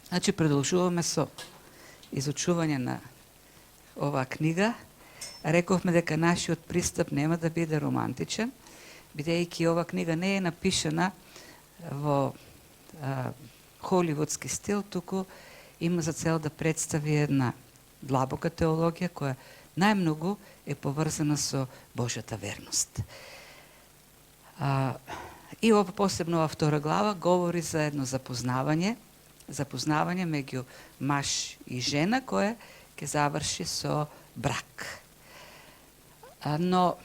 Значи, продолжуваме со изучување на оваа книга. Рековме дека нашиот пристап нема да биде романтичен, бидејќи ова книга не е напишана во холивудски стил, туку има за цел да представи една длабока теологија која најмногу е поврзана со Божјата верност. И ова посебно ова втора глава говори за едно запознавање меѓу маж и жена кое ќе заврши со брак. Но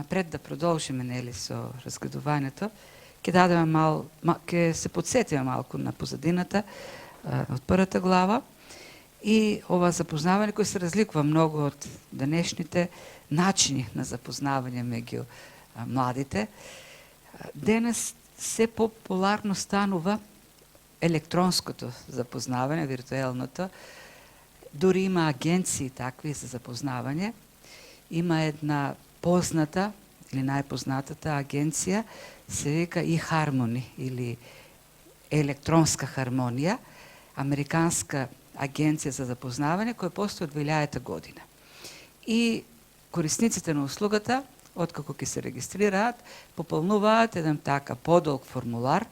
пред да продолжиме со разгледувањето, ќе се подсетиме малку на позадината од првата глава и ова запознавање кој се разликува многу од денешните начини на запознавање меѓу младите. Денес се популарно станува електронското запознавање, виртуелното. Дури има агенции такви за запознавање. Има една позната или најпознатата агенција се вика eHarmony или електронска хармонија, американска агенција за запознавање која постои од 2000 година. И корисниците на услугата, откако ќе се регистрираат, пополнуваат еден така подолг формулар.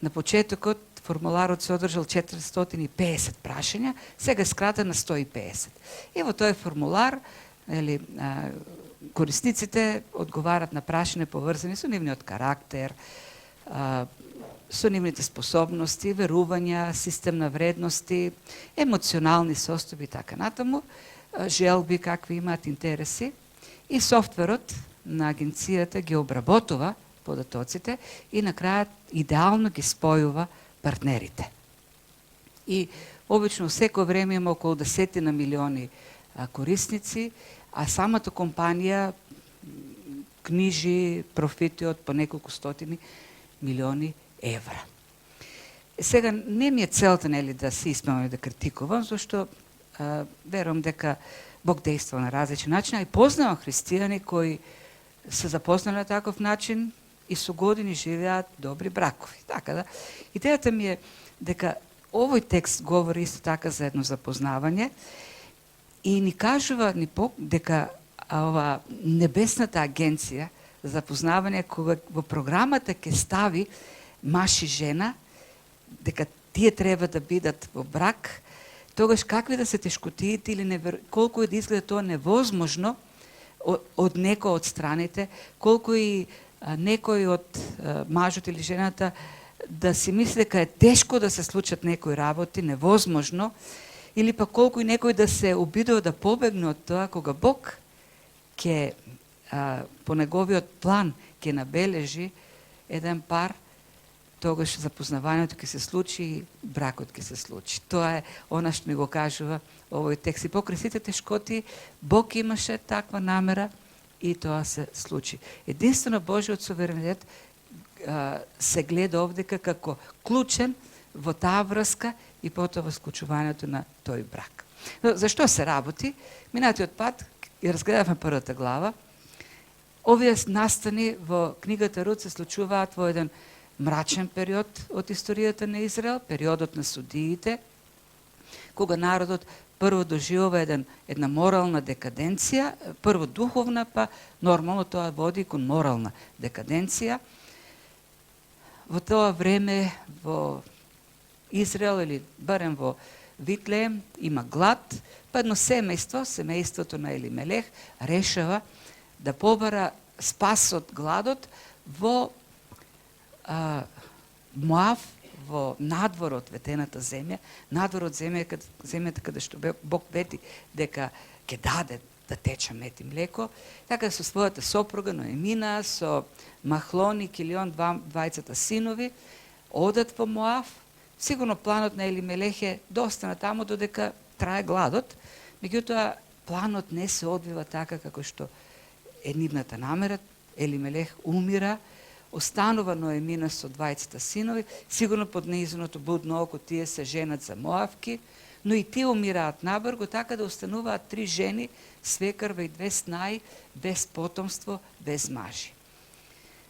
На почетокот формуларот се одржал 450 прашања, сега е скратен на 150. И во тој формулар корисниците одговарат на прашања поврзани со нивниот карактер, со нивните способности, верувања, систем на вредности, емоционални состојби и така натаму, желби, какви имаат интереси. И софтверот на агенцијата ги обработува податоците и на крајот идеално ги спојува партнерите. И обично секој време има околу 10 милиони корисници, а самата компанија книжи профити од по неколку стотини милиони евра. Сега не ми е целта да се исправам и да критикувам, зашто верувам дека Бог дејства на различен начин, а и познавам христијани кои се запознали на таков начин и со години живеат добри бракови. Така да, идејата ми е дека овој текст говори исто така за едно запознавање и ни кажува дека ова небесната агенција за запознавање кога во програмата ќе стави маж и жена, дека тие треба да бидат во брак, тогаш какви да се тешкотиите или колку да изгледа тоа невозможно од некој од страните, колку и некој од мажот или жената да си мисли дека е тешко да се случат некои работи, невозможно, или па колку и некој да се обидува да побегне од тоа, кога Бог ќе по неговиот план ќе набележи еден пар, тогаш запознавањето ќе се случи и бракот ќе се случи. Тоа е она што ми го кажува овој текст. И покрај сите тешкоти, Бог имаше таква намера и тоа се случи. Единствено Божиот суверенитет се гледа овдека како клучен во таа врска и потоа во склучувањето на тој брак. Но зашто се работи? Минатиот пат ја разгледавме првата глава. Овие настани во книгата Рут се случуваат во еден мрачен период од историјата на Израел, периодот на судиите, кога народот прво доживува една морална декаденција, прво духовна, па нормално тоа води кон морална декаденција. Во тоа време во Израел или барем во Витлеем има глад, па едно семејството на Елимелех решава да побара спас од гладот во Моав, во надвор од ветената земја, надвор од земјата каде што Бог вети дека ќе даде да тече мед и млеко, така со својата сопруга Ноемина, со Махлон и Килион, двајцата синови, одат во Моав. Сигурно планот на Елимелех е да остана таму додека трае гладот, меѓутоа планот не се одвива така како што е нивната намера. Елимелех умира, останува Ноемина со двајцата синови, сигурно под неизиното будно око тие се женат за Моавки, но и тие умираат набрзо, така да остануваат 3 жени, свекрва и 2 снаи, без потомство, без мажи.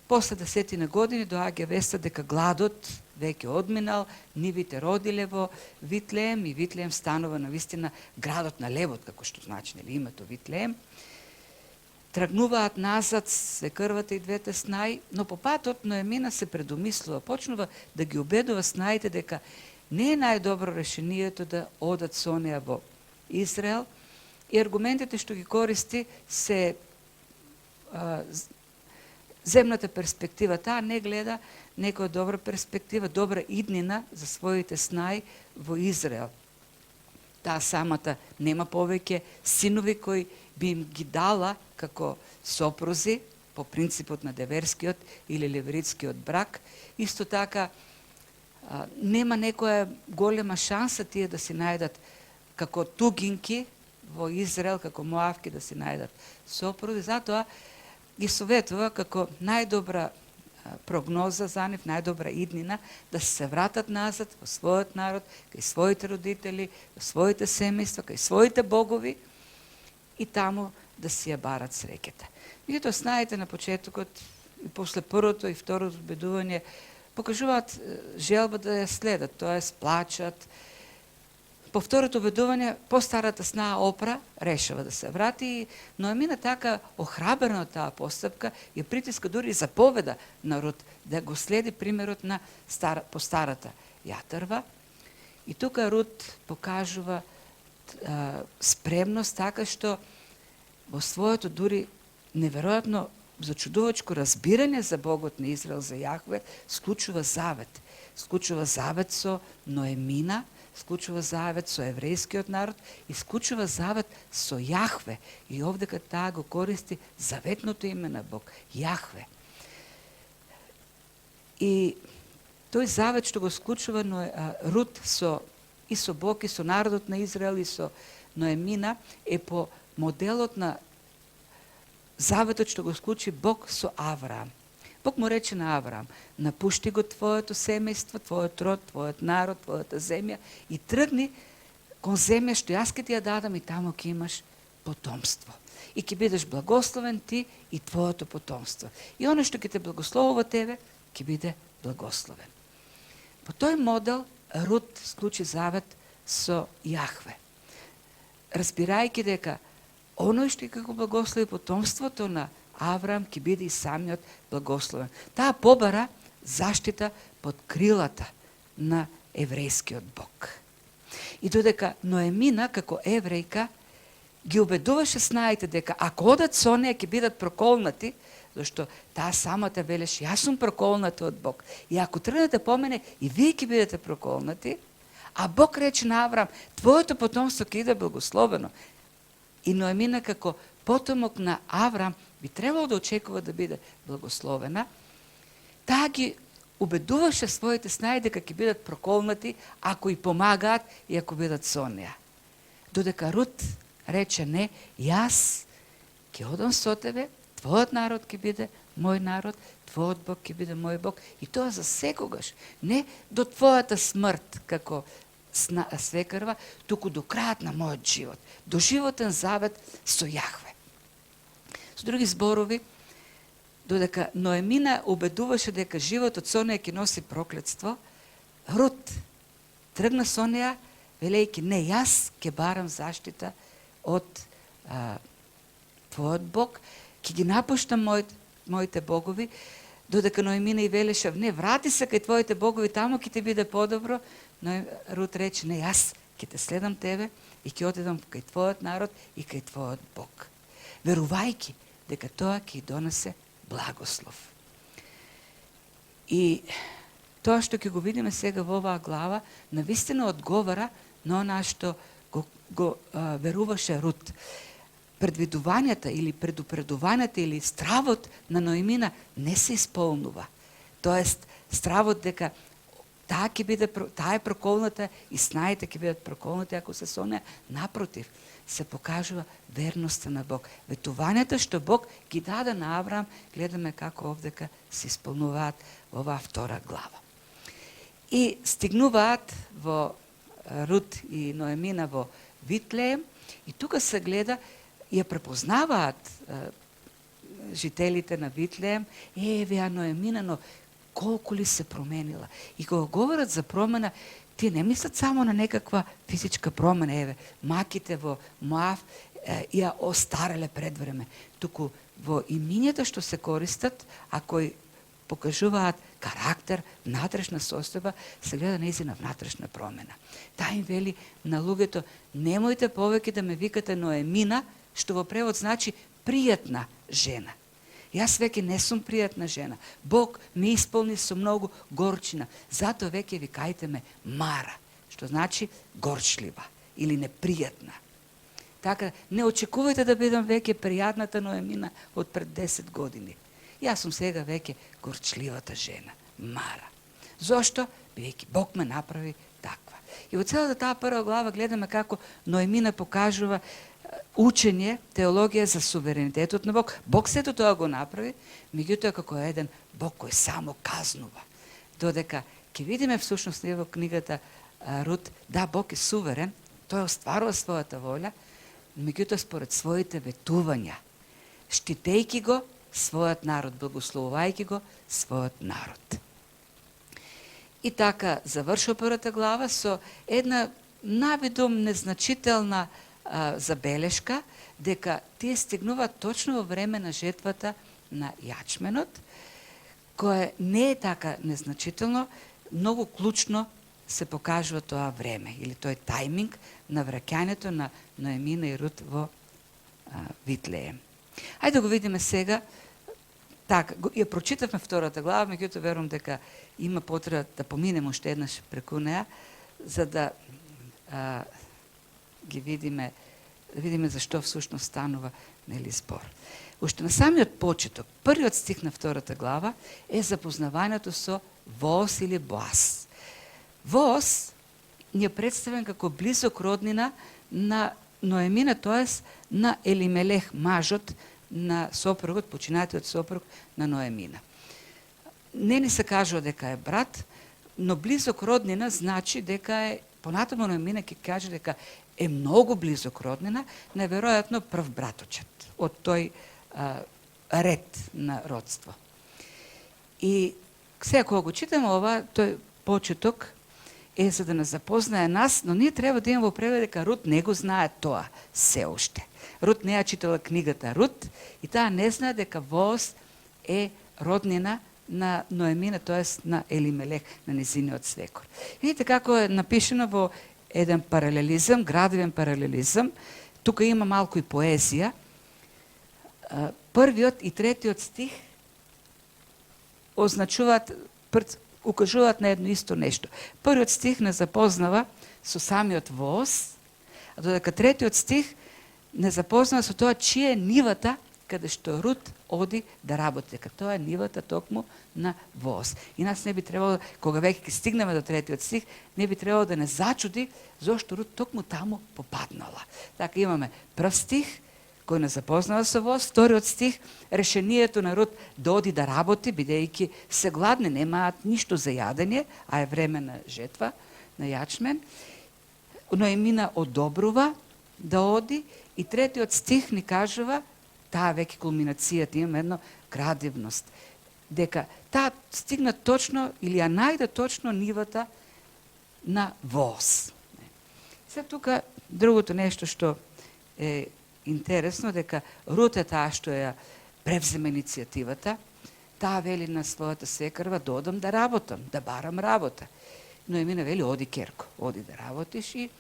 После 10 години доаѓа веста дека гладот веќе одминал, нивите родиле во Витлеем и Витлеем станува навистина градот на левот, како што значи името Витлеем. Трагнуваат назад свекрвата и двете снаи, но по патот Ноемина се предумислува, почнува да ги убедува снаите дека не е најдобро решението да одат со неа во Израел, и аргументите што ги користи се земната перспектива. Таа не гледа некоја добра перспектива, добра иднина за своите снаи во Израел. Таа самата нема повеќе синови кои би им ги дала како сопрузи по принципот на деверскиот или левритскиот брак. Исто така нема некоја голема шанса тие да си најдат како тугинки во Израел, како моавки да си најдат сопрузи. Затоа ги советува како најдобра прогноза за нив, најдобра иднина, да се вратат назад во својот народ, кај своите родители, во своите семејства, кај своите богови и таму да си ја барат среќата. Меѓутоа снаите на почетокот и после првото и второто убедување покажуваат желба да ја следат, тоест плачат. По второто убедување, постарата сна Опра решава да се врати, но Ноемина така охрабрена од таа постапка ја притиска, дури заповеда на Рут да го следи примерот на постарата јатарва. И тука Рут покажува спремност така што во своето дури неверојатно зачудувачко разбирање за Богот на Израел, за Јахве, склучува завет. Склучува завет со Ноемина, склучува завет со еврејскиот народ и склучува завет со Јахве. И овдека таа го користи заветното име на Бог, Јахве. И тој завет што го склучува Рут и со Бог, и со народот на Израел, и со Ноемина, е по моделот на заветот што го склучи Бог со Авраам. Бог му рече на Авраам: напушти го твоето семејство, твојот род, твојот народ, твојата земја и тргни кон земја што јас ќе ти ја дадам и таму ќе имаш потомство. И ќе бидеш благословен ти и твоето потомство. И оно што ќе те благословува тебе, ќе биде благословен. По тој модел Рут склучи завет со Јахве, разбирајќи дека оној што ќе го благослови потомството на Авраам ќе биде и самиот благословен. Таа побара заштита под крилата на еврејскиот Бог. И додека Ноемина како еврејка ги убедуваше снаите дека ако одат со неа ќе бидат проколнати, зашто таа самата велеше: јас сум проколната од Бог. И ако тргнете по мене, и вие ќе бидете проколнати, а Бог рече на Авраам: твоето потомство ќе иде благословено. И Ноемина како потомок на Авраам би требало да очекува да биде благословена. Таа ги убедуваше своите снаи дека ќе бидат проколнати ако и помагаат и ако бидат со неа. Додека Рут рече: не, јас ќе одам со тебе, твојот народ ќе биде мој народ, твојот Бог ќе биде мој Бог, и тоа за секогаш, не до твојата смрт како свекрва, туку до крајот на мојот живот, до животен завет со Јахве. Со други зборови, додека Ноемина убедуваше дека животот со неа ќе носи проклетство, Рут тргна со неа, велејќи: не, јас ќе барам заштита од твојот Бог, ќе ги напуштам моите богови. Додека Ноемина и велеше: не, врати се кај твоите богови, таму ќе ти биде подобро. Но Рут рече: не, јас ќе те следам тебе и ќе отидам кај твојот народ и кај твојот Бог, верувајќи дека тоа ќе донесе благослов. И тоа што ќе го видиме сега во оваа глава, навистина одговара на она што го веруваше Рут. Предвидувањата или предупредувањата или стравот на Ноемина не се исполнува. Тоест, стравот дека таа е проколната и снаите ќе бидат проколнати ако се со неа, напротив, се покажува верноста на Бог. Ветувањата што Бог ги даде на Авраам, гледаме како овдека се исполнуваат во оваа втора глава. И стигнуваат во Рут и Ноемина во Витлеем, и тука се гледа, ја препознаваат жителите на Витлеем: веа Ноемина, но колку ли се променила. И кога говорат за промена, тие не мислат само на некаква физичка промена, еве, маките во Моав ја остареле пред време, туку во имињата што се користат, а кои покажуваат карактер, внатрешна состојба, се гледа нејзина внатрешна промена. Таа им вели на луѓето, немојте повеќе да ме викате Ноемина, што во превод значи пријатна жена. Јас веќе не сум пријатна жена. Бог ме исполни со многу горчина. Затоа веќе викајте ме Мара, што значи горчлива или непријатна. Така, не очекувајте да бидам веќе пријатната Ноемина од пред 10 години. Јас сум сега веќе горчливата жена, Мара. Зошто? Бидејќи Бог ме направи таква. И во целата таа прва глава гледаме како Ноемина покажува учење, теологија за суверенитетот на Бог. Бог сето тоа го направи, меѓутоа како еден Бог кој само казнува. Додека ќе видиме всушност во книгата Рут, да, Бог е суверен, тој остварува својата волја, меѓутоа според своите ветувања, штитејќи го својот народ, благословувајќи го својот народ. И така завршува првата глава со една навидум незначителна забелешка, дека тие стигнуваат точно во време на жетвата на јачменот, кое не е така незначително, многу клучно се покажува тоа време, или тој тајминг на враќањето на Ноемина и Рут во Витлеем. Ајде да го видиме сега. Така, ја прочитавме втората глава, меѓутоа верувам дека има потреба да поминеме уште еднаш преку неа, за да ги видиме, да видиме зашто всушност станува нели збор. Уште на самиот почеток, првиот стих на втората глава е запознавањето со Воос или Боаз. Воос ни е представен како близок роднина на Ноемина, тоест на Елимелех, мажот на сопругот, починатиот сопруг на Ноемина. Не ни се кажува дека е брат, но близок роднина значи дека е, понатаму Ноемина ќе каже дека е многу близок роднина, најверојатно прв браточет од тој ред на родство. И сега кога го читаме ова, тој почеток е за да нас запознае нас, но ние треба да имаме во превод дека Рут не го знае тоа се уште. Рут не ја читала книгата Рут и таа не знае дека Воос е роднина на Ноемина, тоест на Елимелех, на незиниот свекор. Видите како е напишено во еден паралелизам, градивен паралелизам. Тука има малку и поезија. Првиот и третиот стих означуваат, укажуваат на едно исто нешто. Првиот стих не запознава со самиот Воос, а додека третиот стих не запознава со тоа чија е нивата каде што Рут оди да работи, дека тоа е нивата токму на Воос. И нас не би требало, кога веќе ќе стигнеме до третиот стих, не би требало да не зачуди зошто Рут токму таму попаднала. Така имаме прв стих кој не запознава со Воос, вториот стих решението на Рут да оди да работи, бидејќи се гладни, немаат ништо за јадење, а е време на жетва, на јачмен. Ноемина одобрува да оди и третиот стих ни кажува, таа веќе кулминацијата, имаме едно градивност, дека таа стигна точно или ја најде точно нивата на Воос. Сега тука другото нешто што е интересно, дека Рут е таа што ја превземе иницијативата, таа вели на својата свекрва, додам да работам, да барам работа. Но Емина вели, оди керко, оди да работиш и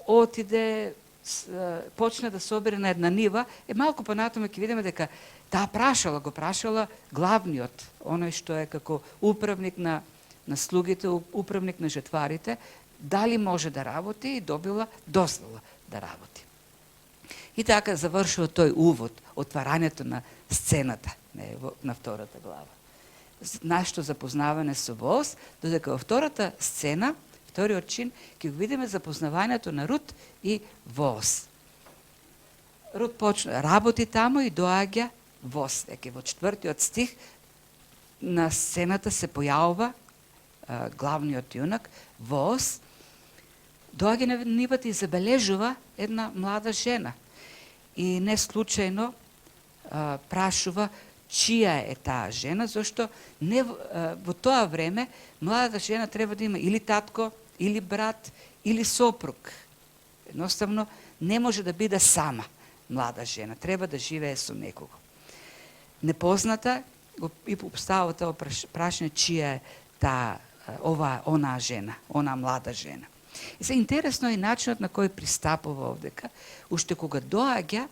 отиде, почне да собере на една нива, малку понатаму ќе видиме дека таа го прашала главниот, оној што е како управник на слугите, управник на жетварите, дали може да работи и добила дозвола да работи. И така завршува тој увод, отварањето на сцената на втората глава. Нашето запознаване со Воос, додека во втората сцена, вториот чин, ќе го видиме запознавањето на Рут и Воос. Рут почна работи таму и доаѓа Воос. Веќе во четвртиот стих на сцената се појавува главниот јунак Воос, доаѓа на нивата и забележува една млада жена. И не случајно прашува, чија е таа жена, зашто не во тоа време младата жена треба да има или татко, или брат, или сопруг. Едноставно не може да биде сама млада жена, треба да живее со некого. Непозната и обстава тоа прашање чија е онаа жена, онаа млада жена. И се интересно е начинот на кој пристапува овдека, уште кога доаѓа,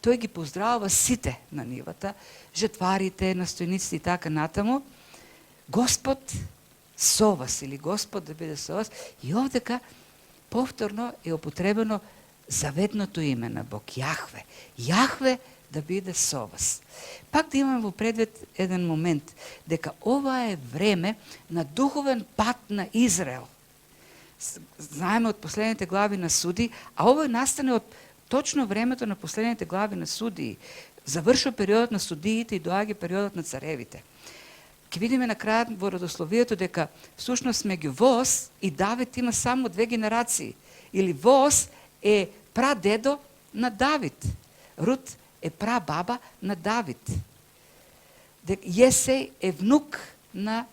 тој ги поздравува сите на нивата, жетварите, настојниците и така натаму. Господ со вас, или Господ да биде со вас. И овдека повторно е употребено заветното име на Бог, Јахве. Јахве да биде со вас. Пак да имаме во предвид еден момент, дека ова е време на духовен пат на Израел. Знаеме од последните глави на Суди, а ово настане од точно времето на последните глави на Судии. Завршува периодот на судиите и доаѓа периодот на царевите. Ке видиме на крајот во родословието дека всушност меѓу Воз и Давид има само 2 генерации. Или Воз е прадедо на Давид. Рут е прабаба на Давид. Јесеј е внук на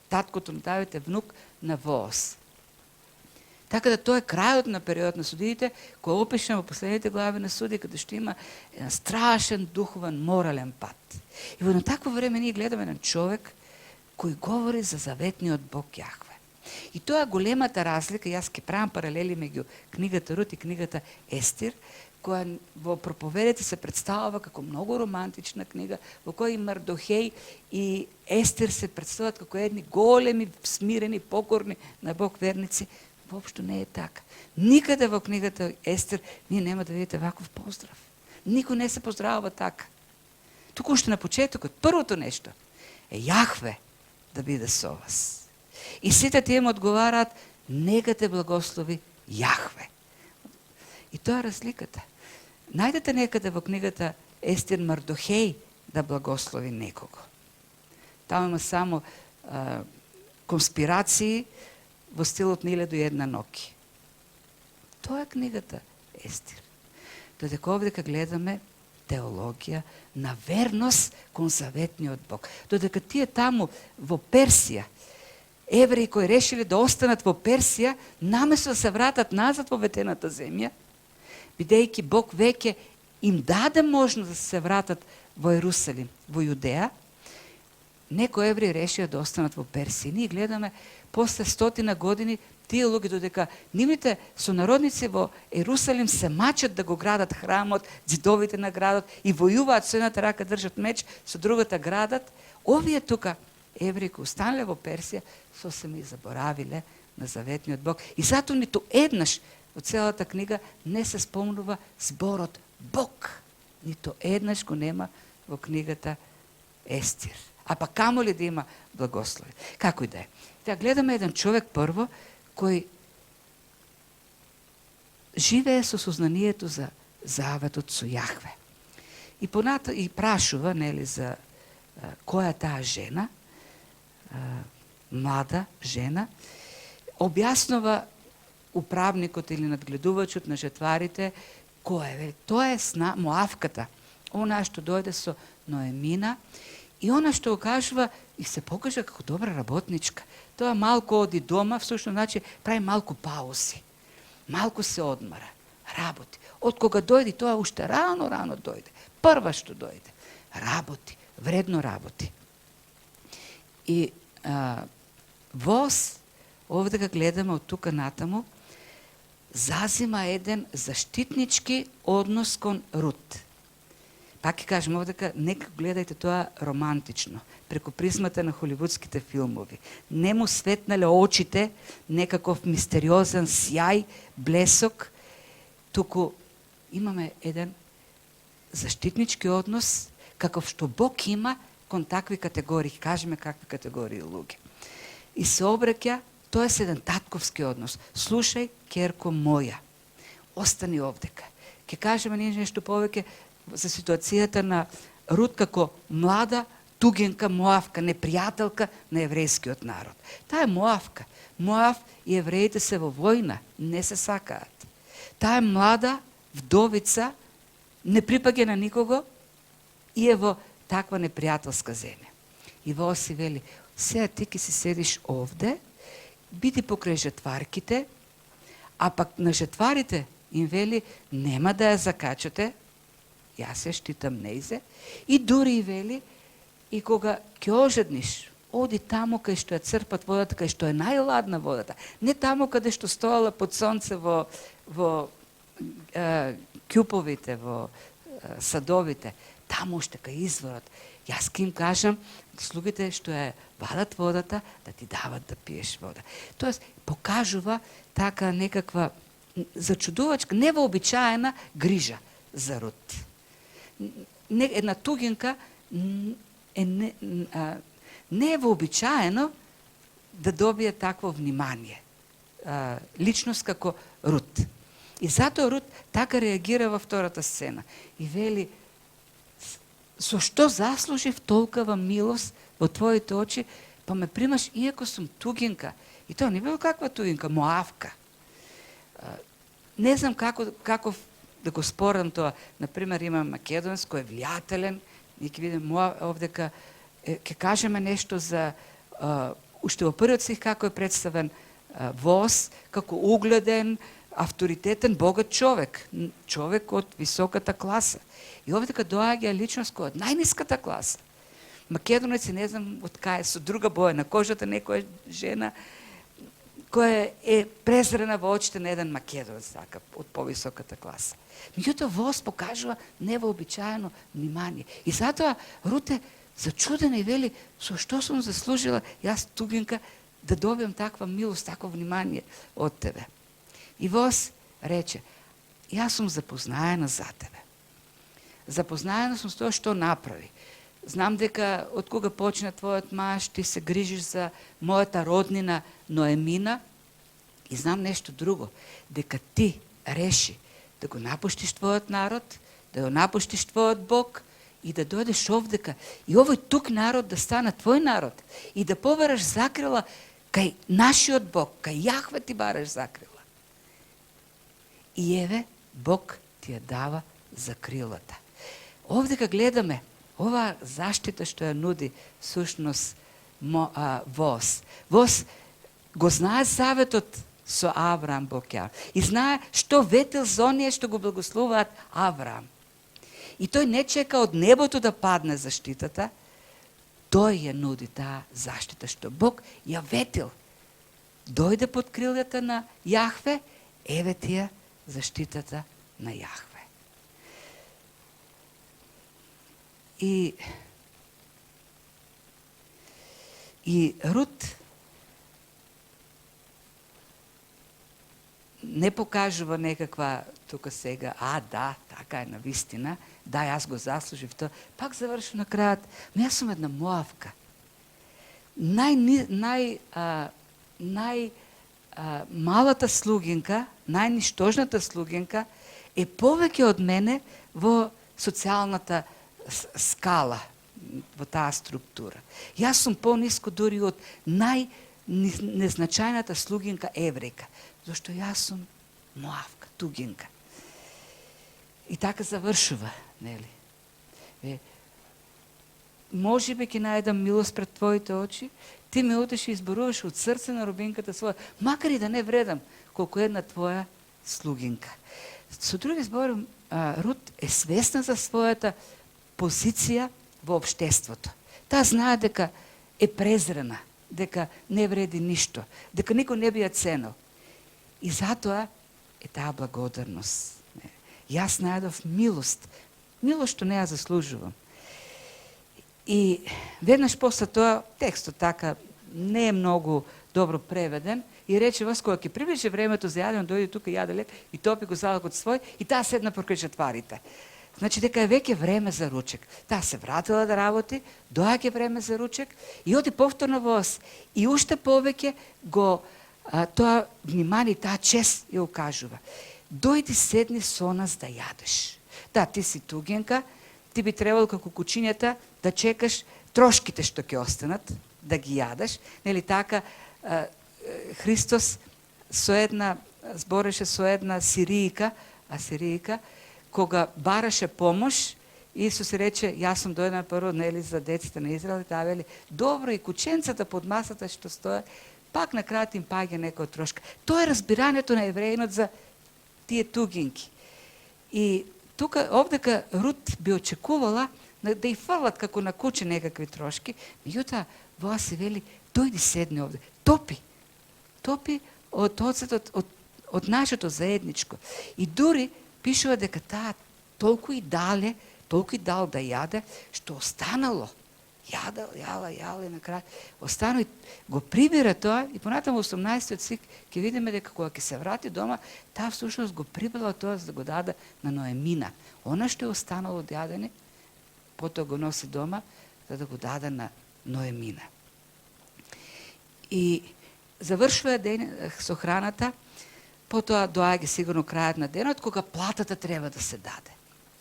таткото на Давид, е внук на Воз. Така да тоа е крајот на периодот на судиите, кој опишем во последните глави на Суди, каде што има еден страшен духовен морален пат. И во такво време ние гледаме на човек кој говори за заветниот Бог Јахве. И тоа е големата разлика, јас ќе правам паралели меѓу книгата Рут и книгата Естир, која во проповедите се представува како многу романтична книга, во која и Мардохеј и Естир се представуваат како едни големи, смирени, покорни на Бог верници. Воопшто не е така. Никаде во книгата Естир ние нема да видите ваков поздрав. Никој не се поздравува така. Туку уште на почетокот, првото нешто е Јахве да биде со вас. И сите тие му одговараат, нека те благослови Јахве. И тоа е разликата. Најдете некаде во книгата Естир Мардохеј да благослови некого. Таму има само конспирации во стилот на 1001 ноќи. Тоа е книгата Естир. Додека овдека гледаме теологија на верност кон заветниот Бог. Додека тие таму во Персија, евреи кои решили да останат во Персија, наместо да се вратат назад во ветената земја, бидејќи Бог веќе им даде можност да се вратат во Ерусалим, во Јудеја, некои евреи решија да останат во Персија. Ние гледаме после 100 години тие луѓе, додека нивните сонародници во Ерусалим се мачат да го градат храмот, ѕидовите на градот и војуваат со едната рака, држат меч, со другата градат, овие тука евреи кои останале во Персија сосема и заборавиле на заветниот Бог. И затоа ниту еднаш во целата книга не се спомнува зборот Бог. Ниту еднаш го нема во книгата Естир. А па камо ли да има благослови? Како и да е. Та гледаме еден човек прво кој живее со сознанието за заветот со Јахве. И поната и прашува, нели, за која таа жена, млада жена, објаснува управникот или надгледувачот на жетварите кој е. Тоа е Моавката, она што дојде со Ноемина, и она што го кажува и се покажа како добра работничка. Тоа малку оди дома, всушност значи прави малку паузи. Малку се одмара, работи. Од кога дојде, тоа уште рано дојде. Прва што дојде, работи, вредно работи. И Воз, овдека гледаме од тука натаму, зазима еден заштитнички однос кон Рут. Пак ќе кажем овдека, нека гледајте тоа романтично, преку призмата на холивудските филмови. Не му светнале очите, некаков мистериозен сјај, блесок, туку имаме еден заштитнички однос, каков што Бог има кон такви категории, кажеме какви категории луѓе. И се обраќа, тоа е еден татковски однос. Слушај, керко моја, остани овдека. Ке кажеме нешто повеќе за ситуацијата на Рут како млада, тугенка Моавка, непријателка на еврејскиот народ. Таа е Моавка. Моав и евреите се во војна, не се сакаат. Таа е млада, вдовица, не припаѓа на никого и е во таква непријателска земја. И во си вели, сега ти ке си седиш овде, биди покрај жетварките, а пак на жетварите им вели, нема да ја закачате, јас ја штитам нејзе, и дури и вели, и кога ќе ожедниш, оди таму кај што ја црпат водата, кај што е најладна водата, не таму каде што стоала под сонце во ќуповите, во садовите, таму уште кај изворот. Јас ке им кажам, слугите што ја вадат водата, да ти дават да пиеш вода. Тоест, покажува така некаква зачудувачка, невообичаена грижа за Рут. Една тугинка не е вообичаено да добие такво внимание. Личност како Рут. И затоа Рут така реагира во втората сцена. И вели, со што заслужив толкова милост во твоите очи, па ме примаш иако сум тугинка. И тоа не било каква тугинка, Моавка. Не знам каков да го спорам тоа. Например, има македонец кој е влијателен, и ќе видим овдека, ќе кажеме нешто за уште во првиот стих како е представен Воз, како угледен, авторитетен, богат човек. Човек од високата класа. И овдека доаѓа личност која од најниската класа. Македонец, не знам од кај, со друга боја на кожата, некоја жена, која е презрена во очите на еден македонец, така, од повисоката класа. Меѓутоа, Воз покажува невообичаено внимание. И затоа Рут е зачудена и вели, со што сум заслужила, јас тугинка, да добиам таква милост, такво внимание од тебе. И Воз рече, јас сум запознаена за тебе. Запознаена сум с тоа што направи. Знам дека од кога почна твојот маж, ти се грижиш за мојата роднина Ноемина, и знам нешто друго, дека ти реши да го напуштиш твојот народ, да го напуштиш твојот Бог и да дојдеш овдека и овој тук народ да стане твој народ и да побараш закрила кај нашиот Бог, кај Јахве ти бараш закрила. И еве, Бог ти ја дава закрилата. Овдека гледаме ова заштита што ја нуди сушност Воз. Воз го знае заветот со Авраам Бог ја. И знае што ветил за оние што го благословуваат Авраам. И тој не чека од небото да падне заштитата, тој ја нуди таа заштита што Бог ја ветил. Дојде под крилјата на Јахве, еве ти ја заштитата на Јахве. И Рут не покажува некаква тука сега, да, така е навистина, да, јас го заслужив тоа, пак заврши на крајот, но јас сум една Моавка. Малата слугинка, најништожната слугинка е повеќе од мене во социјалната скала, во таа структура. Јас сум пониско дури од најнезначајната слугинка еврејка, зашто јас сум Моавка, тугинка. И така завршува, нели? Може би ќе најдам милост пред твоите очи, ти ме одеш и изборуваш од срце на робинката своја, макар и да не вредам колку една твоја слугинка. Со други збори, Рут е свесна за својата позиција во општеството. Таа знае дека е презрена, дека не вреди ништо, дека никој не би ја ценил. И затоа е таа благодарност. Јас најдов милост што не ја заслужувам. И веднаш после тоа, текстот така не е многу добро преведен, и рече Воз, кога ќе приближи времето за јадење, дојде тука јаде леп и топи го залакот свој и таа седна покрај жетварите. Значи дека е веќе време за ручек. Таа се вратила да работи, доаѓа време за ручек и оди повторно во Оз. И уште повеќе го тоа внимание, таа чест ја укажува. Дојди седни со нас да јадеш. Да, ти си тугенка, ти би требало како кучињата да чекаш трошките што ќе останат, да ги јадеш. Нели така, Христос збореше со една сиријка, кога бараше помош Исус рече, јас сум дојден прво нели за децата на Израел, таа вели, добро и кученцата под масата што стоја, пак на крајот им паѓа некоја трошка. Тоа е разбирањето на евреинот за тие тугинки. И тука, овдека Рут би очекувала да и фрлат како на куче некакви трошки, меѓутоа Боаз се вели, дојди седни овде, топи од оцетот, од нашето заедничко. И дури пишува дека таа толку и дал да јаде, што останало. Јала и на крај останало, го прибира тоа и понатаму 18-тиот стих ќе видиме дека кога ќе се врати дома, таа всушност го прибрала тоа за да го даде на Ноемина. Она што е останало од јадење, потоа го носи дома за да го даде на Ноемина. И завршува ден со храната, потоа доаѓа сигурно крајот на денот кога платата треба да се даде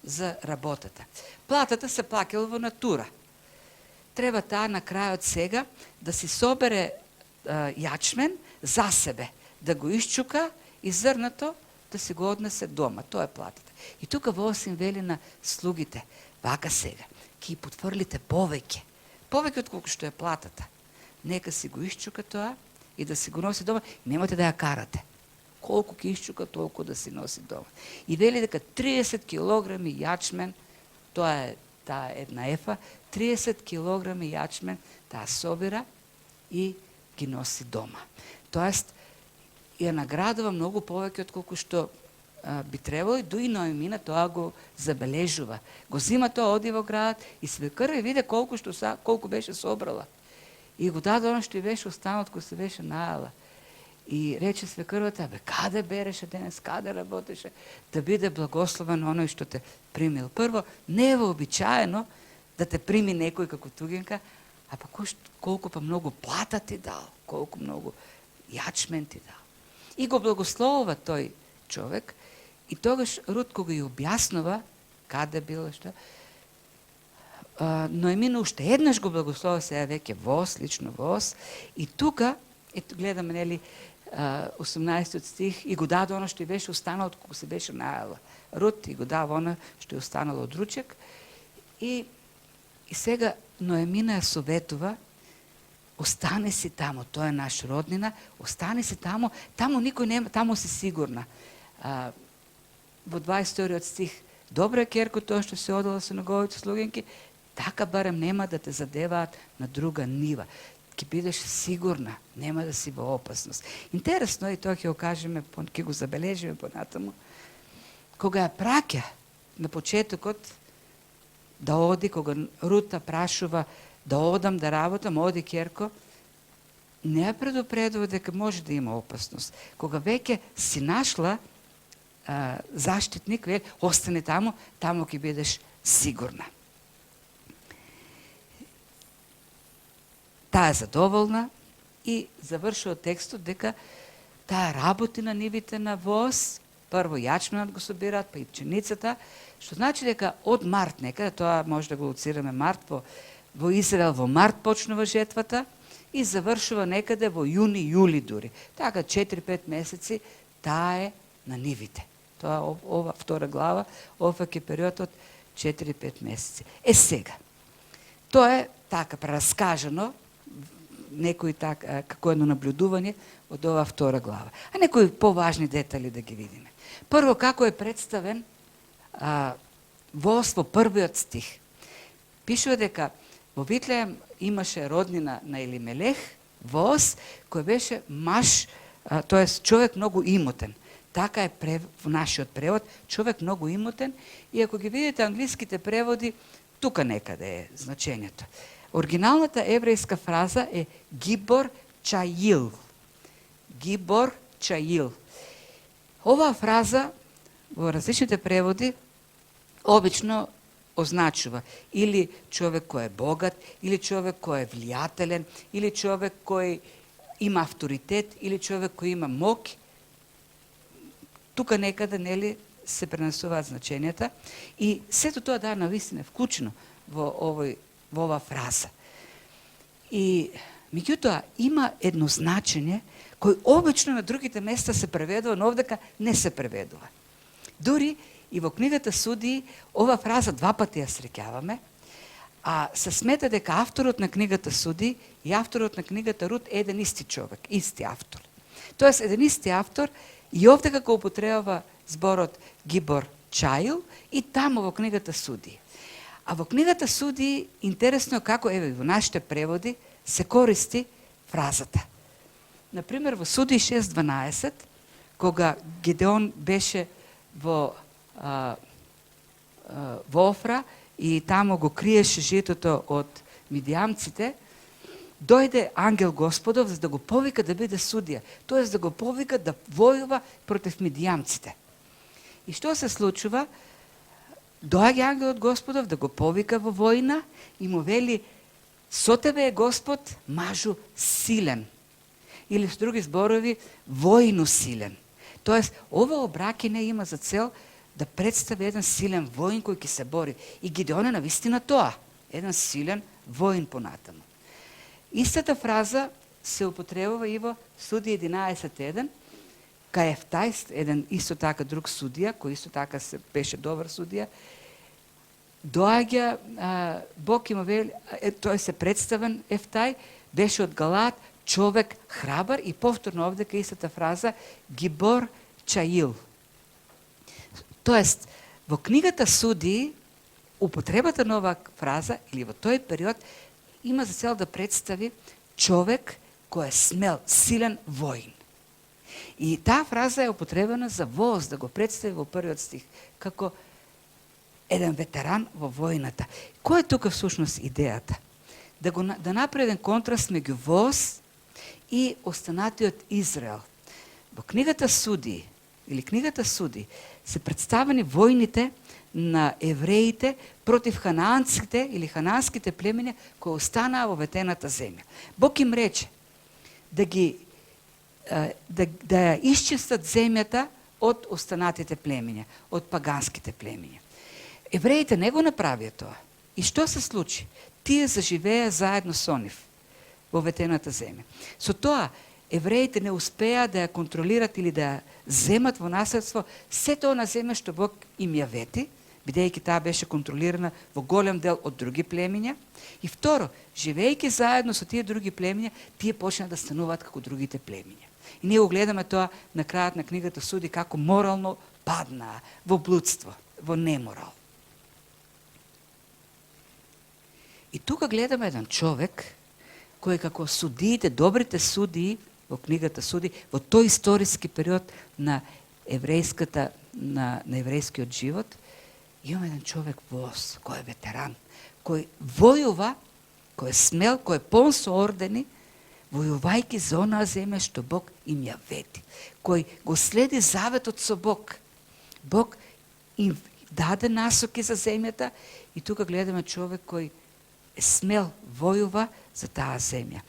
за работата. Платата се плаќала во натура. Треба таа на крајот сега да си собере јачмен за себе, да го исчука и зрното да си го однесе дома. Тоа е платата. И тука Боаз им вели на слугите, вака сега, ќе потврлите повеќе од колку што е платата. Нека си го исчука тоа и да си го носи дома, немате да ја карате. Колку ќе исчука, толку да си носи дома. И вели дека 30 килограми јачмен, тоа е таа една ефа, 30 килограми јачмен таа собира и ги носи дома. Тоест, ја наградува многу повеќе од колку што би требало, и дуи Ноемина тоа го забележува. Го зима тоа, оди во градот и свекрва и виде колку беше собрала. И го даде оно што и беше останало кој се беше најала. И рече свекрвата, каде береше денес, каде работеше, да биде благословен оној што те примил. Прво, не е вообичаено да те прими некој како тугинка, а па колку па многу плата ти дал, колку многу јачмен ти дал. И го благословува тој човек, и тогаш Рут кога ја објаснува каде било што, Ноемина уште еднаш го благословува, сега веќе воз, лично воз, и тука, ето гледаме, нели, 18 стих, и го даде оно што и беше останало од кога се беше најала Рут, и го дава оно што е останало од ручек. И сега Ноемина ја советува, остане си тамо, тоа е наш роднина, остане си тамо, тамо никој нема, тамо си сигурна. Во 22 стих, добро е керко тоа што се одела со неговите слугинки, така барем нема да те задеваат на друга нива. Ќе бидеш сигурна, нема да си во опасност. Интересно, и тоа ќе го кажеме, ќе го забележиме понатаму, кога ја праќа на почетокот да оди, кога Рута прашува да одам да работам, оди керко, не ја предупредува дека може да има опасност. Кога веќе си нашла заштитник, вели, остани тамо, тамо ќе бидеш сигурна. Таа е задоволна и завршува текстот дека таа работи на нивите на воз, прво јачменот го собираат, па и пченицата, што значи дека од март некаде, тоа може да го лоцираме март, во Израел во март почнува жетвата и завршува некаде во јуни-јули дури. Така 4-5 месеци таа е на нивите. Тоа ова втора глава, офаќа период од 4-5 месеци. Сега, тоа е така прераскажано, некои така, како едно наблюдување од ова втора глава. А некои поважни детали да ги видиме. Прво, како е представен воз во првиот стих. Пишува дека во Витлеем имаше роднина на Елимелех, воз, кој беше маж, тоест човек многу имотен. Така е во нашиот превод, човек многу имотен, и ако ги видите англиските преводи, тука некаде е значењето. Оригиналната еврејска фраза е Гибор Чаил. Гибор Чаил. Оваа фраза во различните преводи обично означува или човек кој е богат, или човек кој е влијателен, или човек кој има авторитет, или човек кој има мок. Тука некаде, нели, се пренесуваат значењата и сето тоа да навистина вклучено во оваа фраза. И меѓутоа има едно значење кој обично на другите места се преведува, но овдека не се преведува. Дури И во книгата Судии ова фраза два пати ја среќаваме, а се смета дека авторот на книгата Судии и авторот на книгата Рут е еден исти човек, исти автор. Тоест, еден исти автор и овде како употребава зборот Гибор Чаил и тамо во книгата Судии. А во книгата Судии интересно како еве во нашите преводи се користи фразата. Например, во Судии 6:12, кога Гидеон беше во Офра и тамо го криеше житото од мидијамците, дојде ангел Господов за да го повика да биде судија, тоест да го повика да војува против мидијамците. И што се случува? Доаѓа ангелот Господов да го повика во војна и му вели: со тебе е Господ, мажу силен. Или с други зборови, војно силен. Тоест, ова обраќање има за цел да представи еден силен воин кој ќе се бори. И Гидеон е навистина тоа, еден силен воин понатаму. Истата фраза се употребува и во Судија 11:1, кај Ефтај, еден исто така друг судија, кој исто така беше добар судија, доаѓа, Бог има вели, тој се представен Ефтај, беше од Галат, човек храбар и повторно овде кај истата фраза Гибор Чаил. Тоест, во книгата Судии, употребата на оваа фраза или во тој период има за цел да представи човек кој е смел, силен воин. И таа фраза е употребена за воз, да го представи во првиот стих, како еден ветеран во војната. Кој е тука всушност идејата? Да направи еден контраст меѓу воз и останатиот Израел. Во книгата Судии, или книгата Судии, се представени војните на евреите против ханаанците или ханаанските племиња кои останаа во ветената земја. Бог им рече да ја исчистат земјата од останатите племиња, од паганските племиња. Евреите не го направија тоа. И што се случи? Тие заживеа заедно со нив во ветената земја. Со тоа, евреите не успеа да ја контролират или да ја земат во наследство сето на земја што Бог им ја вети, бидејќи таа беше контролирана во голем дел од други племиња. И второ, живејќи заедно со тие други племиња, тие почнаа да стануваат како другите племиња. И ние го гледаме тоа на крајот на книгата Суди, како морално паднаа во блудство, во неморал. И тука гледаме еден човек кој како судиите, добрите судии во книгата Суди, во тој историски период на еврејскиот живот, имаме еден човек воз, кој е ветеран, кој војува, кој е смел, кој е полн со ордени, војувајќи за онаа земја што Бог им ја вети, кој го следи заветот со Бог. Бог им даде насоки за земјата и тука гледаме човек кој е смел, војува за таа земја.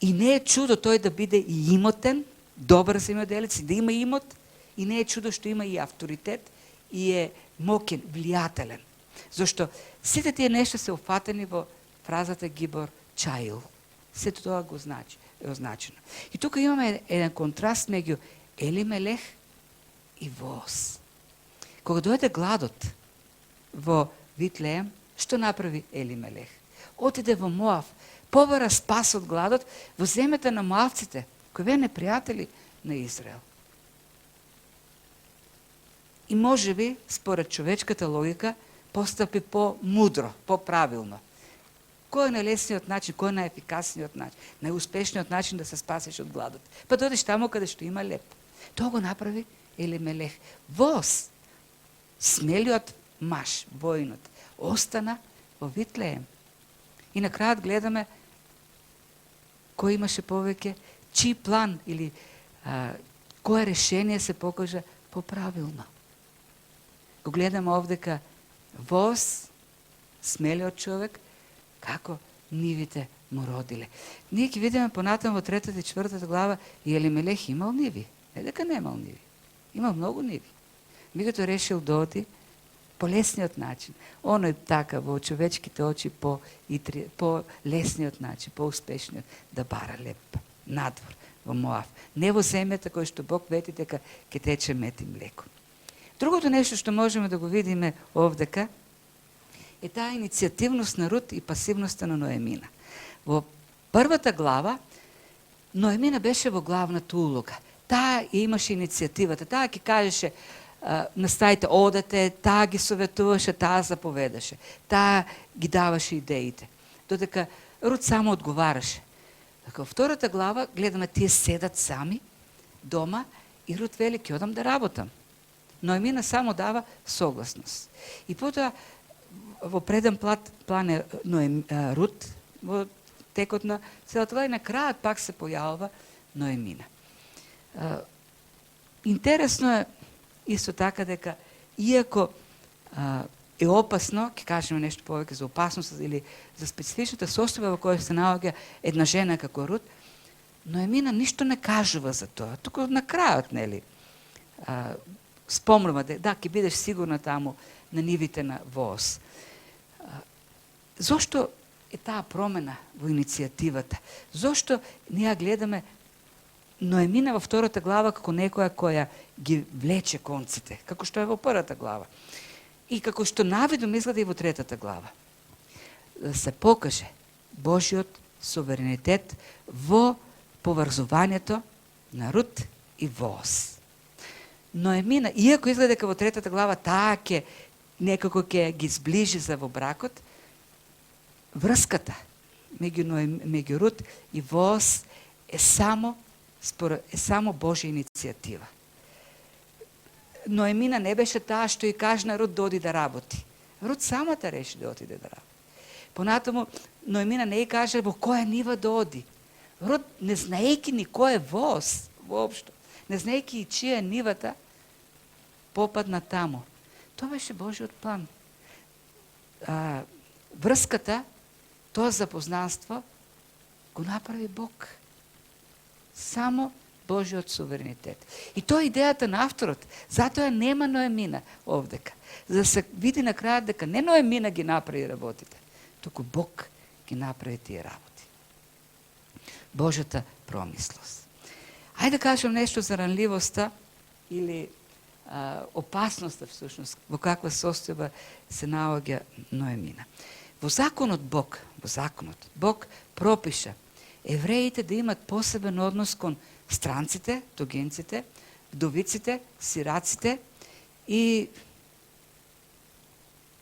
И не е чудо тој да биде и имотен, добар земјоделец, да има имот, и не е чудо што има и авторитет, и е мокен, влијателен. Зашто сите тие нешта се уфатени во фразата Гибор Чаил. Сето тоа го е означено. И тука имаме еден контраст меѓу Елимелех и воз. Кога дојде гладот во Витлеем, што направи Елимелех? Отиде во Моав, побара спас од гладот во земјата на моавците, кои беа непријатели на Израел. И може би, според човечката логика, постапи по-мудро, по-правилно. Кој е најлесниот начин, кој е најефикасниот начин, најуспешниот начин да се спасиш од гладот? Па додеш тамо каде што има лепо. Тоа го направи Елимелех. Воз, смелиот маж, војнот, остана во Витлеем. И на крајот гледаме кој имаше повеќе, чиј план или кое решение се покажа поправилно. Го гледаме овдека воз, смелиот човек, како нивите му родиле. Ние ќе видиме понатаму во 3 и 4 глава и Елимелех имал ниви. Не дека немал ниви. Имал многу ниви. Меѓутоа решил да оди по лесниот начин. Оној така во човечките очи по лесниот начин, по успешниот, да бара леп надвор во Моав. Не во земјата која што Бог вети дека ќе тече мед и млеко. Другото нещо што можеме да го видиме овдека е таа иницијативност на Рут и пасивноста на Ноемина. Во првата глава Ноемина беше во главната улога. Таа имаше иницијативата, таа ќе кажеше на стаите одете, таа ги советуваше, таа заповедаше, таа ги даваше идеите. Додека Рут само одговараше. Во втората глава гледаме тие седат сами дома и Рут вели ќе одам да работам. Ноемина само дава согласност. И потоа во преден план е Рут во текот на целата глава и на крајот пак се појавува Ноемина. Интересно е исто така дека иако е опасно, ќе кажеме нешто повеќе за опасност или за специфичната состојба во која се наоѓа една жена како Рут, Ноемина ништо не кажува за тоа. Туку на крајот, нели, спомнува да ќе бидеш сигурна таму на нивите на Воз. Зошто е таа промена во иницијативата? Зошто ние гледаме Ноемина во втората глава како некоја која ги влече конците, како што е во првата глава. И како што навидом изгледа и во третата глава. Да се покаже Божиот суверенитет во поврзувањето на Рут и Воз. Ноемина, иако изгледа дека во третата глава таа некако ќе ги сближи за во бракот, врската меѓу Рут и Воз е само Божја иницијатива. Ноемина не беше таа што и кажа на Рут да оди да работи. Рут самата реши да отиде да работи. Понатаму Ноемина не ја каже во која нива да оди. Рут, не знаејќи ни кој е Воз воопшто, не знаејќи и чија е нивата, попадна таму. Тоа беше Божиот план. Врската, тоа запознанство го направи Бог. Само Божиот суверенитет. И тоа е идејата на авторот. Затоа нема Ноемина овдека. За да се види на крајот дека не Ноемина ги направи работите, туку Бог ги направи тие работи. Божјата промислост. Ајде да кажем нешто за ранливоста или опасноста всушност, во каква состојба се наоѓа Ноемина. Во законот Бог пропиша евреите да имат посебен однос кон странците, тугинците, вдовиците, сираците и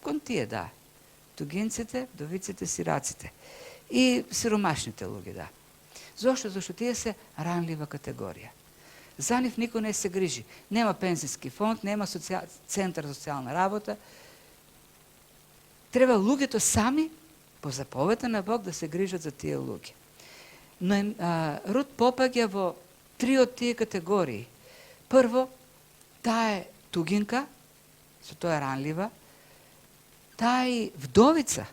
кон тие, тугинците, вдовиците, сираците и сиромашните луѓе, Зошто? Зашто тие се ранлива категорија. За нив никој не се грижи. Нема пензиски фонд, нема центар за социјална работа. Треба луѓето сами, по заповета на Бог, да се грижат за тие луѓе. Но Рут попаѓа во 3 од тие категории. Прво, таа е тугинка, со тоа е ранлива. Таа е вдовица.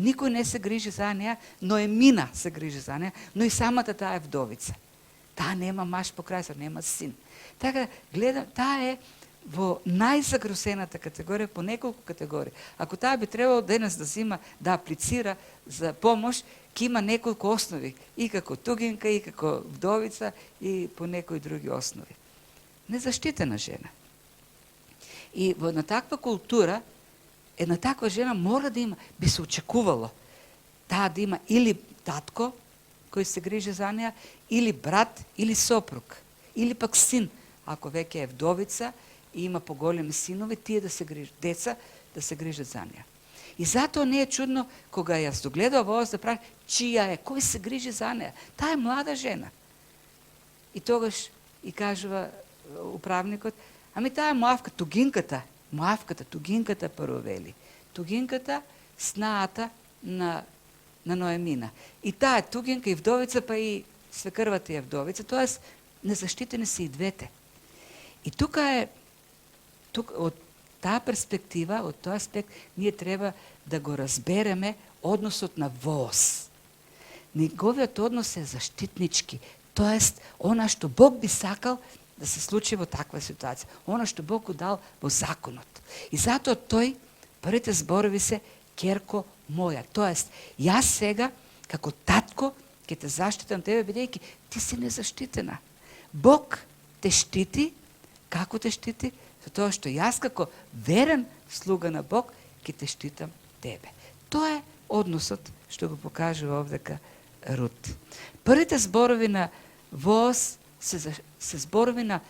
Никој не се грижи за неа, Ноемина се грижи за неа, но и самата таа е вдовица. Таа нема маж покрај се, нема син. Така, гледам, таа е во најзагрусената категорија, по неколку категории. Ако таа би требало денес да зима, да аплицира за помош, ќе има неколку основи, и како тугинка, и како вдовица, и по некои други основи. Незаштитена жена. И во една таква култура, една таква жена мора да има, би се очекувало, таа да има или татко, кој се грижи за неа, или брат, или сопруг, или пак син, ако веќе е вдовица и има поголеми синови, тие да се грижат, деца да се грижат за неа. И затоа не е чудно кога јас догледав Воз да прави, чија е, кој се грижи за неа. Таа е млада жена. И тогаш и кажува управникот, ами таа е Моавка, тугинката прво вели. Тугинката, снаата на Ноемина. И таа е тугинка и вдовица, па и свекрвата е вдовица, тоест незаштитени се и двете. И тук од таа перспектива, од тој аспект, ние треба да го разбереме односот на Воз. Неговиот однос е заштитнички, тоест она што Бог би сакал да се случи во таква ситуација, она што Бог го дал во законот. И затоа тој, првите зборови се керко моја, тоест јас сега како татко ќе те заштитам тебе, бидејќи ти си незаштитена. Бог те штити, како те штити? Затоа што јас како верен слуга на Бог ќе те штитам тебе. Тоа е односот што го покажува овдека Рут. Првите зборови на Воз се зборови на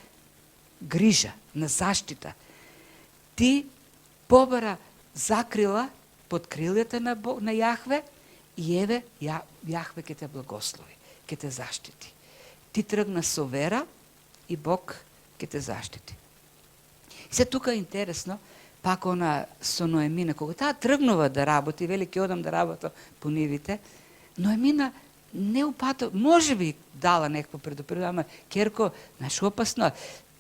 грижа, на заштита. Ти побара закрила под крилјата на Јахве и еве Јахве ќе те благослови, ќе те заштити. Ти тргна со вера и Бог ќе те заштити. И се тука е интересно, пак она со Ноемина, кога таа тргнува да работи, вели ќе одам да работам по нивите, Ноемина не упато, може би дала некакво предупредување, ама керко, знаеш, опасно,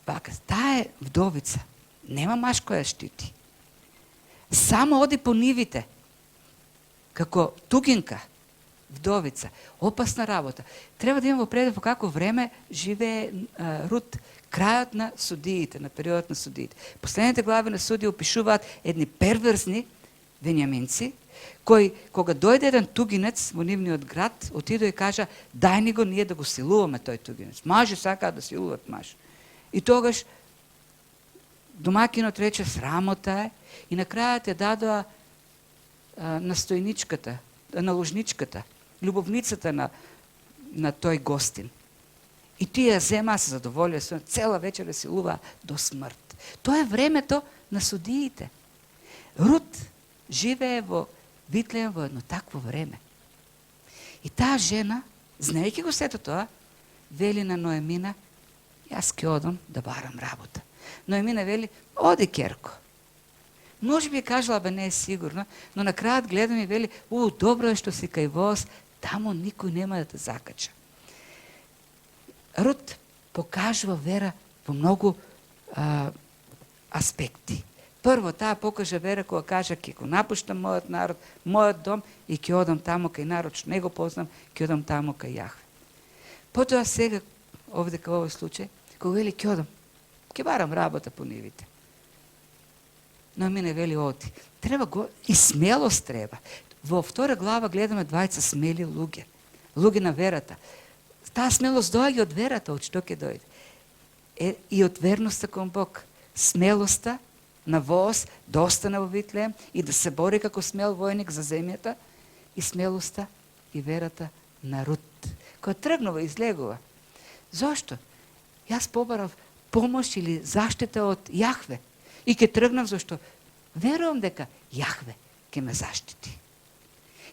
пак, таа е вдовица, нема маж која штити. Само оди по нивите, како тугинка, вдовица, опасна работа. Треба да имаме предвид во какво време живее Рут, крајот на судиите, на периодот на судиите. Последните глави на Суди опишуваат едни перверзни венјаминци, кои, кога дојде еден тугинец во нивниот град, отиде и кажа, дај ни го ние да го силуваме тој тугинец. Мажи сакаат да силуват маж. И тогаш домакинот рече, срамота е, и на крајот ја дадоа настојничката, наложничката, љубовницата на тој гостин. И тие зема се задоволија, цела вечер силува до смрт. Тоа е времето на судиите. Рут живее во Витлеем во едно такво време. И таа жена, знаејќи го сето тоа, вели на Ноемина, јас ќе одам да барам работа. Ноемина вели, оди керко. Може би кажала, бе не е сигурно, но на крајот гледам и вели, добро е што си кај Воз, тамо никој нема да те закача. Рут покажува вера во многу аспекти. Прво, таа покажа вера кога кажа, ќе го напуштам мојот народ, мојот дом и ќе одам тамо кај народ што не го познам, ќе одам тамо кај Јахве. Потоа сега, овде кај овој случај, кога вели ќе одам, ќе барам работа по нивите. Но ми не вели оди. Треба го и смелост треба. Во втора глава гледаме двајца смели луѓе, луѓе на верата. Таа смелост доаѓа од верата, од што ќе дојде. И од верноста кон Бог. Смелоста на Воз да остане во Витлеем и да се бори како смел војник за земјата, и смелоста и верата на Рут, која тргнува и излегува. Зошто? Јас побарав помош или заштита од Јахве и ќе тргнам зашто верувам дека Јахве ќе ме заштити.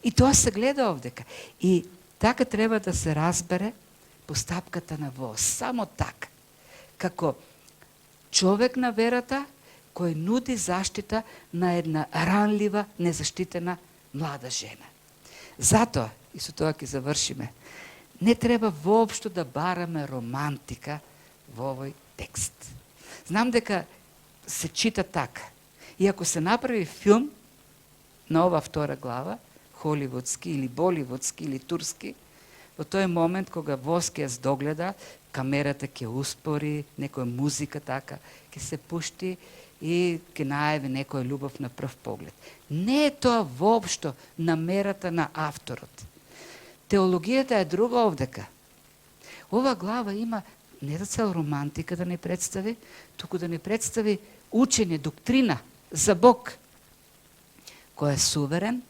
И тоа се гледа овдека. И така треба да се разбере постапката на Воз. Само така. Како човек на верата кој нуди заштита на една ранлива, незаштитена млада жена. Затоа, и со тоа ќе завршиме, не треба воопшто да бараме романтика во овој текст. Знам дека се чита така. И ако се направи филм на ова втора глава, холивудски или боливудски или турски, во тој момент кога Воз ќе ја здогледа, камерата ќе успори, некоја музика така, ќе се пушти и ќе најави некоја љубов на прв поглед. Не е тоа воопшто намерата на авторот. Теологијата е друга овдека. Ова глава има не за цел романтика да не представи, туку да не представи учење, доктрина за Бог, кој е суверен,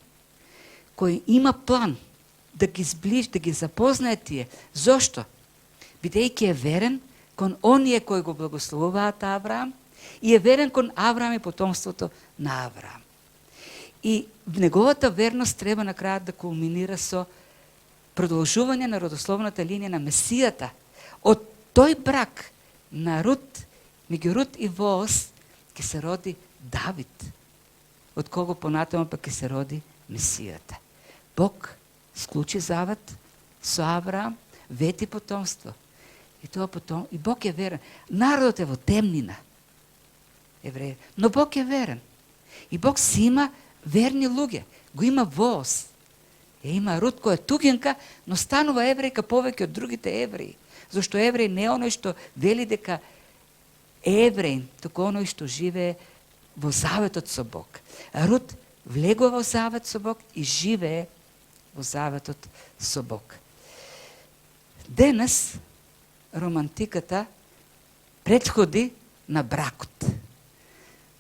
кој има план да ги сближи, да ги запознае тие. Зошто? Бидејќи е верен кон оние кои го благословуваат Авраам и е верен кон Авраам и потомството на Авраам. И неговата верност треба на крајот да кулминира со продолжување на родословната линија на Месијата. Од тој брак на Рут, меѓу Рут и Воз, ќе се роди Давид, од кого понатамо пак ќе се роди Месијата. Бог склучи завет со Авраам, вети потомство. И Бог е верен. Народот е во темнина, евреи, но Бог е верен. И Бог си има верни луѓе. Го има Воз. Има Рут која е тугинка, но станува еврејка повеќе од другите евреи. Зашто евреј не е оној што вели дека е евреин, туку оној што живее во заветот со Бог. Рут влегува во завет со Бог и живее во заветот со Бог. Денес романтиката претходи на бракот.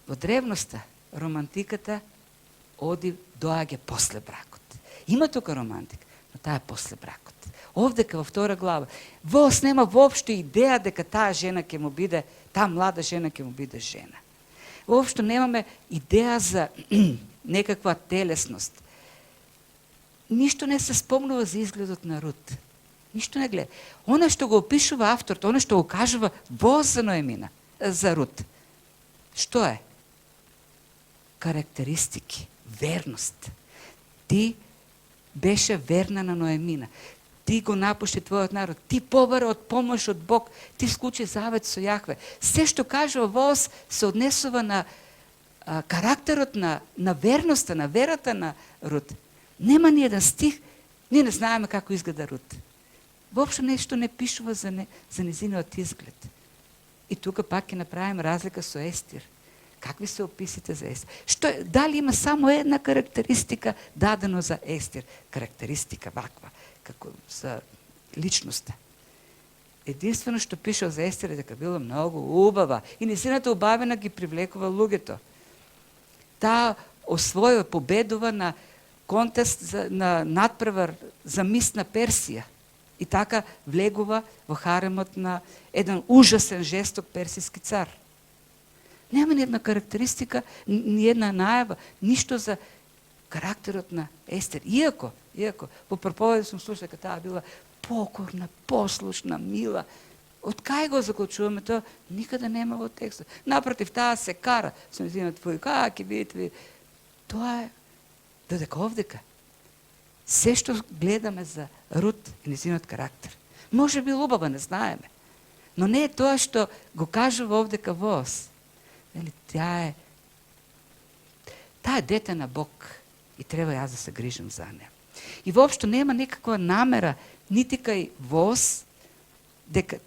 Во древноста романтиката доаѓа после бракот. Има тука романтика, но таа е после бракот. Овдека во втора глава, Вос нема воопшто идеја дека таа жена ќе му биде, таа млада жена ќе му биде жена. Воопшто немаме идеја за некаква телесност. Ништо не се спомнува за изгледот на Рут. Ништо не гледа. Она што го опишува авторот, она што го кажува Воз за Ноемина, за Рут. Што е? Карактеристики, верност. Ти беше верна на Ноемина. Ти го напушти твојот народ. Ти побара од помош од Бог. Ти склучи завет со Јахве. Се што кажува Воз се однесува на карактерот на верноста, на верата на Рут. Нема ни еден стих, ние не знаеме како изгледа Рут. Воопшто нешто не пишува за незиниот изглед. И тука пак ќе направим разлика со Естир. Какви се описите за Естир? Дали има само една карактеристика дадено за Естир? Карактеристика ваква, како за личноста. Единствено што пишал за Естир е дека била многу убава и незината убавина ги привлекува луѓето. Таа освојува, победува на контест на надпревар за мис на Персија. И така влегува во харемот на еден ужасен, жесток персиски цар. Нема ни една карактеристика, ни една најава, ништо за карактерот на Естер. Иако, по проповеди сум слушала дека таа била покорна, послушна, мила. Од кај го заклучуваме тоа? Никаде нема во текстот. Напротив, таа се кара со незиниот твој, како видите. Тоа е додека овдека. Се што гледаме за Рут и незиниот карактер. Може би убава, не знаеме. Но не е тоа што го кажува овдека Воз. Таа е дете на Бог и треба јас да се грижам за неа. И воопшто нема некаква намера нити кај Воз дека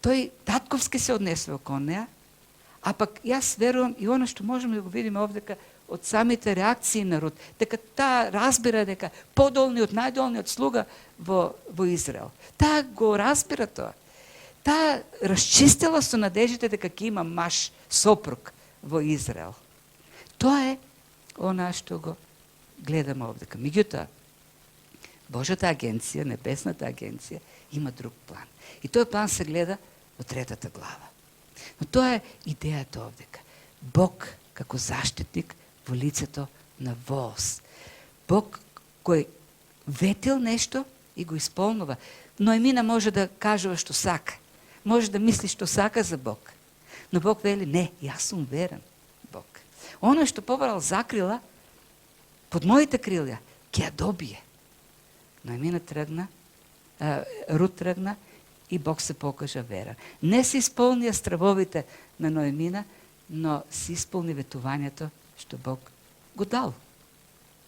тој татковски се однесува кон неа, а пак јас верувам и оно што можеме да го видиме овдека од самите реакции на Рут, дека таа разбира дека подолниот, најдолниот слуга во Израел. Таа го разбира тоа. Таа расчистила со надежите дека ќе има маж, сопруг во Израел. Тоа е она што го гледаме овдека. Меѓутоа, Божјата агенција, Небесната агенција, има друг план. И тој план се гледа во 3 глава. Но тоа е идејата овдека. Бог како заштитник во лицето на Воз. Бог кој ветил нешто и го исполнува. Ноемина може да кажува што сака. Може да мисли што сака за Бог. Но Бог вели, не, јас сум верен Бог. Оно што побарал закрила, под моите крилја, ќе ја добие. Ноемина тргна, Рут тргна и Бог се покажа верен. Не се исполнија стравовите на Ноемина, но се исполни ветувањето што Бог го дал.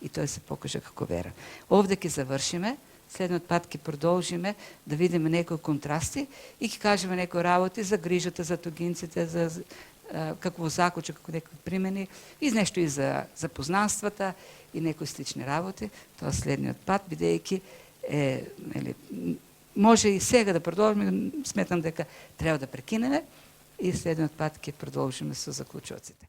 И тој се покажа како верен. Овде ќе завршиме, следниот пат ќе продолжиме да видиме некои контрасти и ќе кажеме некои работи за грижата за тугинците, за какво закуча, како некои примени, и нешто и за познанствата и некои слични работи. Тоа следниот пат, бидејќи може и сега да продолжиме, сметам дека треба да прекинеме и следниот пат ќе продолжиме со заклучоците.